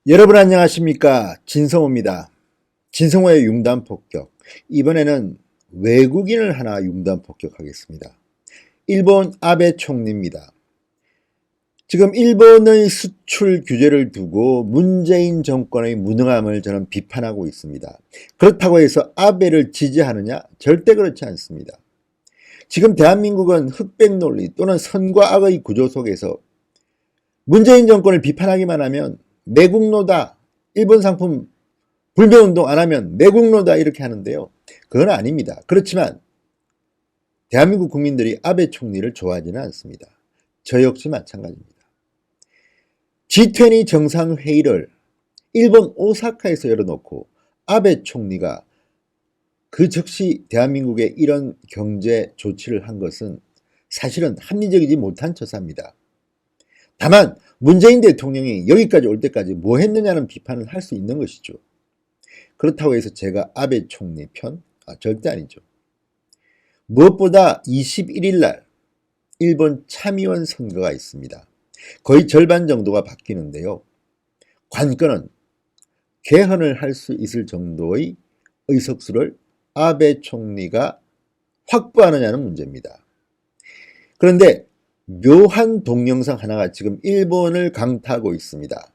여러분 안녕하십니까? 진성호입니다. 진성호의 융단 폭격. 이번에는 외국인을 하나 융단 폭격하겠습니다. 일본 아베 총리입니다. 지금 일본의 수출 규제를 두고 문재인 정권의 무능함을 저는 비판하고 있습니다. 그렇다고 해서 아베를 지지하느냐? 절대 그렇지 않습니다. 지금 대한민국은 흑백 논리 또는 선과 악의 구조 속에서 문재인 정권을 비판하기만 하면 매국노다, 일본 상품 불매운동 안 하면 매국노다 이렇게 하는데요. 그건 아닙니다. 그렇지만 대한민국 국민들이 아베 총리를 좋아하지는 않습니다. 저 역시 마찬가지입니다. G20 정상회의를 일본 오사카에서 열어놓고 아베 총리가 그 즉시 대한민국에 이런 경제 조치를 한 것은 사실은 합리적이지 못한 처사입니다. 다만 문재인 대통령이 여기까지 올 때까지 뭐 했느냐는 비판을 할 수 있는 것이죠. 그렇다고 해서 제가 아베 총리 편? 절대 아니죠. 무엇보다 21일 날 일본 참의원 선거가 있습니다. 거의 절반 정도가 바뀌는데요. 관건은 개헌을 할 수 있을 정도의 의석수를 아베 총리가 확보하느냐는 문제입니다. 그런데 묘한 동영상 하나가 지금 일본을 강타하고 있습니다.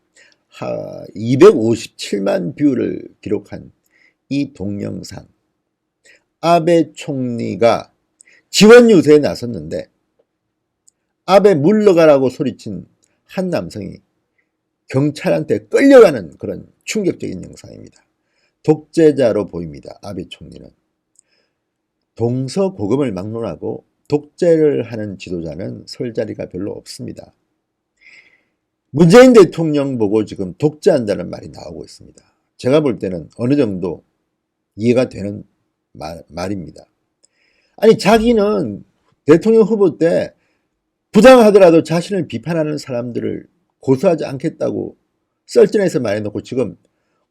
257만 뷰를 기록한 이 동영상. 아베 총리가 지원 유세에 나섰는데 아베 물러가라고 소리친 한 남성이 경찰한테 끌려가는 그런 충격적인 영상입니다. 독재자로 보입니다. 아베 총리는. 동서고금을 막론하고 독재를 하는 지도자는 설 자리가 별로 없습니다. 문재인 대통령 보고 지금 독재한다는 말이 나오고 있습니다. 제가 볼 때는 어느 정도 이해가 되는 말입니다. 아니 자기는 대통령 후보 때 부당하더라도 자신을 비판하는 사람들을 고소하지 않겠다고 썰전에서 말해놓고 지금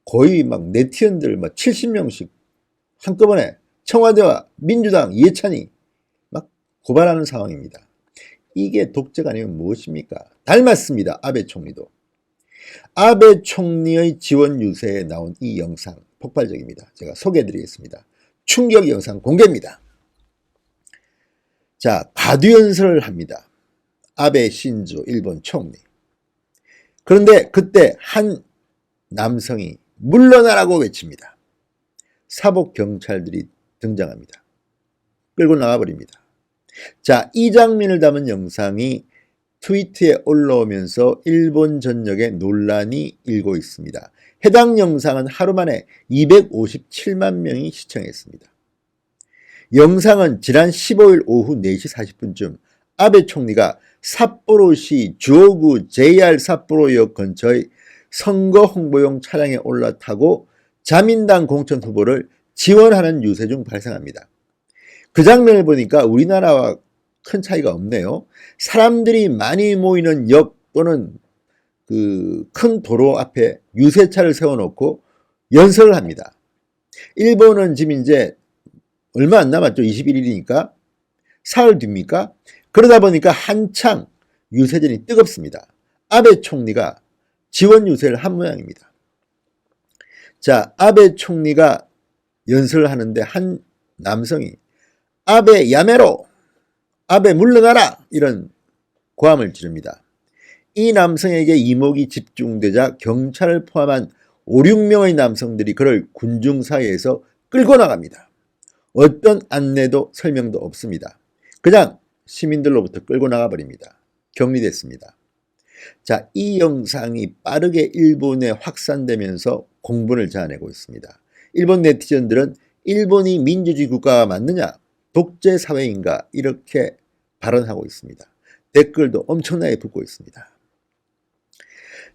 거의 막 네티즌들 70명씩 한꺼번에 청와대와 민주당 이해찬이 막 고발하는 상황입니다. 이게 독재가 아니면 무엇입니까? 닮았습니다. 아베 총리도. 아베 총리의 지원 유세에 나온 이 영상 폭발적입니다. 제가 소개해드리겠습니다. 충격 영상 공개입니다. 자, 가두연설을 합니다. 아베 신조 일본 총리. 그런데 그때 한 남성이 물러나라고 외칩니다. 사복 경찰들이 등장합니다. 끌고 나와버립니다. 자, 이 장면을 담은 영상이 트위터에 올라오면서 일본 전역에 논란이 일고 있습니다. 해당 영상은 하루 만에 257만 명이 시청했습니다. 영상은 지난 15일 오후 4시 40분쯤 아베 총리가 삿포로시 주오구 JR 삿포로역 근처의 선거 홍보용 차량에 올라타고 자민당 공천 후보를 지원하는 유세 중 발생합니다. 그 장면을 보니까 우리나라와 큰 차이가 없네요. 사람들이 많이 모이는 역 또는 그 큰 도로 앞에 유세차를 세워놓고 연설을 합니다. 일본은 지금 이제 얼마 안 남았죠. 21일이니까. 사흘 뒤입니까? 그러다 보니까 한창 유세전이 뜨겁습니다. 아베 총리가 지원 유세를 한 모양입니다. 자, 아베 총리가 연설을 하는데 한 남성이 아베 야메로, 아베 물러나라 이런 고함을 지릅니다. 이 남성에게 이목이 집중되자 경찰을 포함한 5, 6명의 남성들이 그를 군중 사이에서 끌고 나갑니다. 어떤 안내도 설명도 없습니다. 그냥 시민들로부터 끌고 나가버립니다. 격리됐습니다. 자, 이 영상이 빠르게 일본에 확산되면서 공분을 자아내고 있습니다. 일본 네티즌들은 일본이 민주주의 국가가 맞느냐? 독재 사회인가? 이렇게 발언하고 있습니다. 댓글도 엄청나게 붙고 있습니다.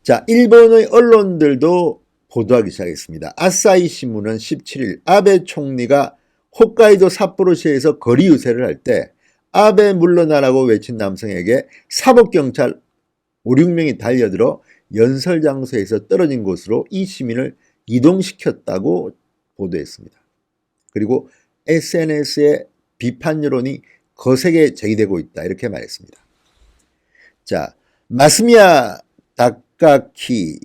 자, 일본의 언론들도 보도하기 시작했습니다. 아사히 신문은 17일 아베 총리가 홋카이도 삿포로시에서 거리 유세를 할 때 아베 물러나라고 외친 남성에게 사법경찰 5, 6명이 달려들어 연설 장소에서 떨어진 곳으로 이 시민을 이동시켰다고 보도했습니다. 그리고 SNS에 비판 여론이 거세게 제기되고 있다 이렇게 말했습니다. 자, 마스미야 다카키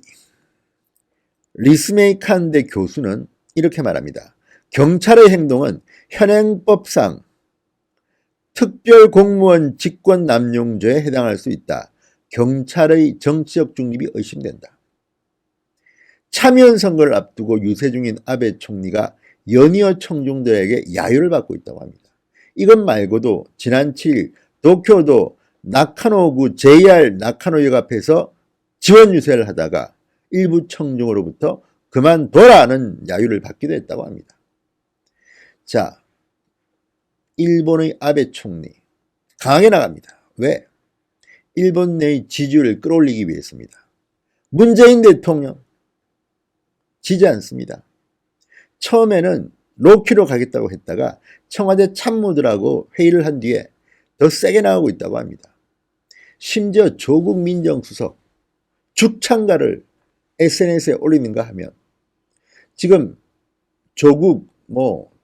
리스메이칸대 교수는 이렇게 말합니다. 경찰의 행동은 현행법상 특별공무원 직권남용죄에 해당할 수 있다. 경찰의 정치적 중립이 의심된다. 참여연 선거를 앞두고 유세 중인 아베 총리가 연이어 청중들에게 야유를 받고 있다고 합니다. 이것 말고도 지난 7일 도쿄도 나카노구 JR 나카노역 앞에서 지원 유세를 하다가 일부 청중으로부터 그만둬라는 야유를 받기도 했다고 합니다. 자, 일본의 아베 총리 강하게 나갑니다. 왜? 일본 내의 지지율을 끌어올리기 위해서입니다. 문재인 대통령 지지 않습니다. 처음에는 로키로 가겠다고 했다가 청와대 참모들하고 회의를 한 뒤에 더 세게 나가고 있다고 합니다. 심지어 조국 민정수석 죽창가를 SNS에 올리는가 하면 지금 조국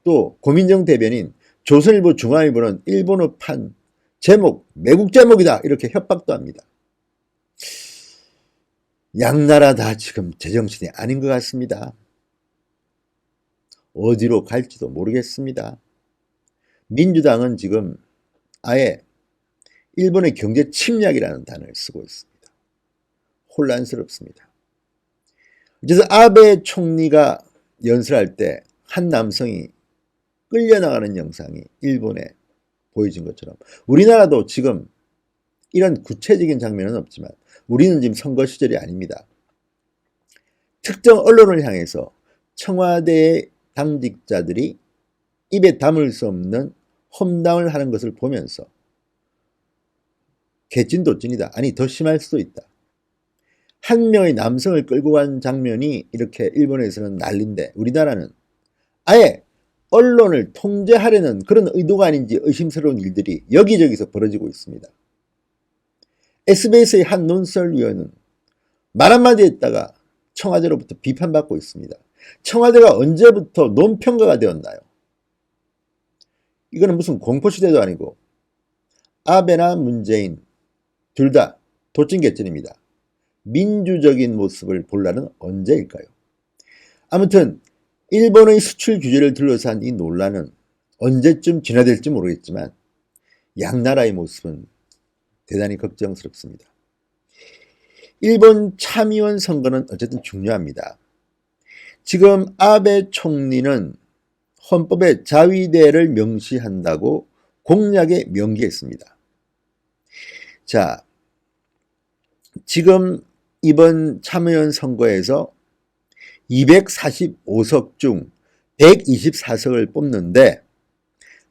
또 고민정 대변인 조선일보 중앙일보는 일본어판 제목 매국 제목이다 이렇게 협박도 합니다. 양나라 다 지금 제정신이 아닌 것 같습니다. 어디로 갈지도 모르겠습니다. 민주당은 지금 아예 일본의 경제 침략이라는 단어를 쓰고 있습니다. 혼란스럽습니다. 그래서 아베 총리가 연설할 때 한 남성이 끌려나가는 영상이 일본에 보여진 것처럼 우리나라도 지금 이런 구체적인 장면은 없지만 우리는 지금 선거 시절이 아닙니다. 특정 언론을 향해서 청와대의 당직자들이 입에 담을 수 없는 험담을 하는 것을 보면서 개찐도찐이다. 아니 더 심할 수도 있다. 한 명의 남성을 끌고 간 장면이 이렇게 일본에서는 난리인데 우리나라는 아예 언론을 통제하려는 그런 의도가 아닌지 의심스러운 일들이 여기저기서 벌어지고 있습니다. SBS의 한 논설위원은 말 한마디 했다가 청와대로부터 비판받고 있습니다. 청와대가 언제부터 논평가가 되었나요? 이거는 무슨 공포시대도 아니고 아베나 문재인 둘 다 도찐개찐입니다. 민주적인 모습을 볼라는 언제일까요? 아무튼 일본의 수출 규제를 둘러싼 이 논란은 언제쯤 진화될지 모르겠지만 양나라의 모습은 대단히 걱정스럽습니다. 일본 참의원 선거는 어쨌든 중요합니다. 지금 아베 총리는 헌법에 자위대를 명시한다고 공약에 명기했습니다. 자, 지금 이번 참의원 선거에서 245석 중 124석을 뽑는데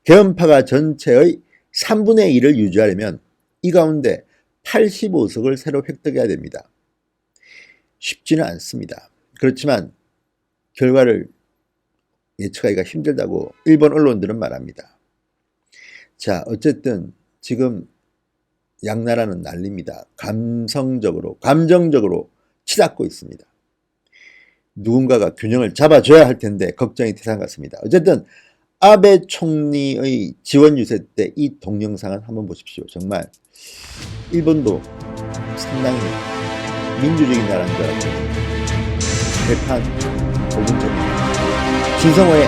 개헌파가 전체의 3분의 1을 유지하려면 이 가운데 85석을 새로 획득해야 됩니다. 쉽지는 않습니다. 그렇지만 결과를 예측하기가 힘들다고 일본 언론들은 말합니다. 자, 어쨌든 지금 양나라는 난립니다. 감성적으로, 감정적으로 치닫고 있습니다. 누군가가 균형을 잡아줘야 할 텐데 걱정이 태산 같습니다. 어쨌든 아베 총리의 지원 유세 때 이 동영상을 한번 보십시오. 정말 일본도 상당히 민주적인 나라인 줄 알았죠. 대판 5분 전입니다. 신성호의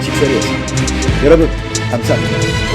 직설이었습니다. 여러분 감사합니다.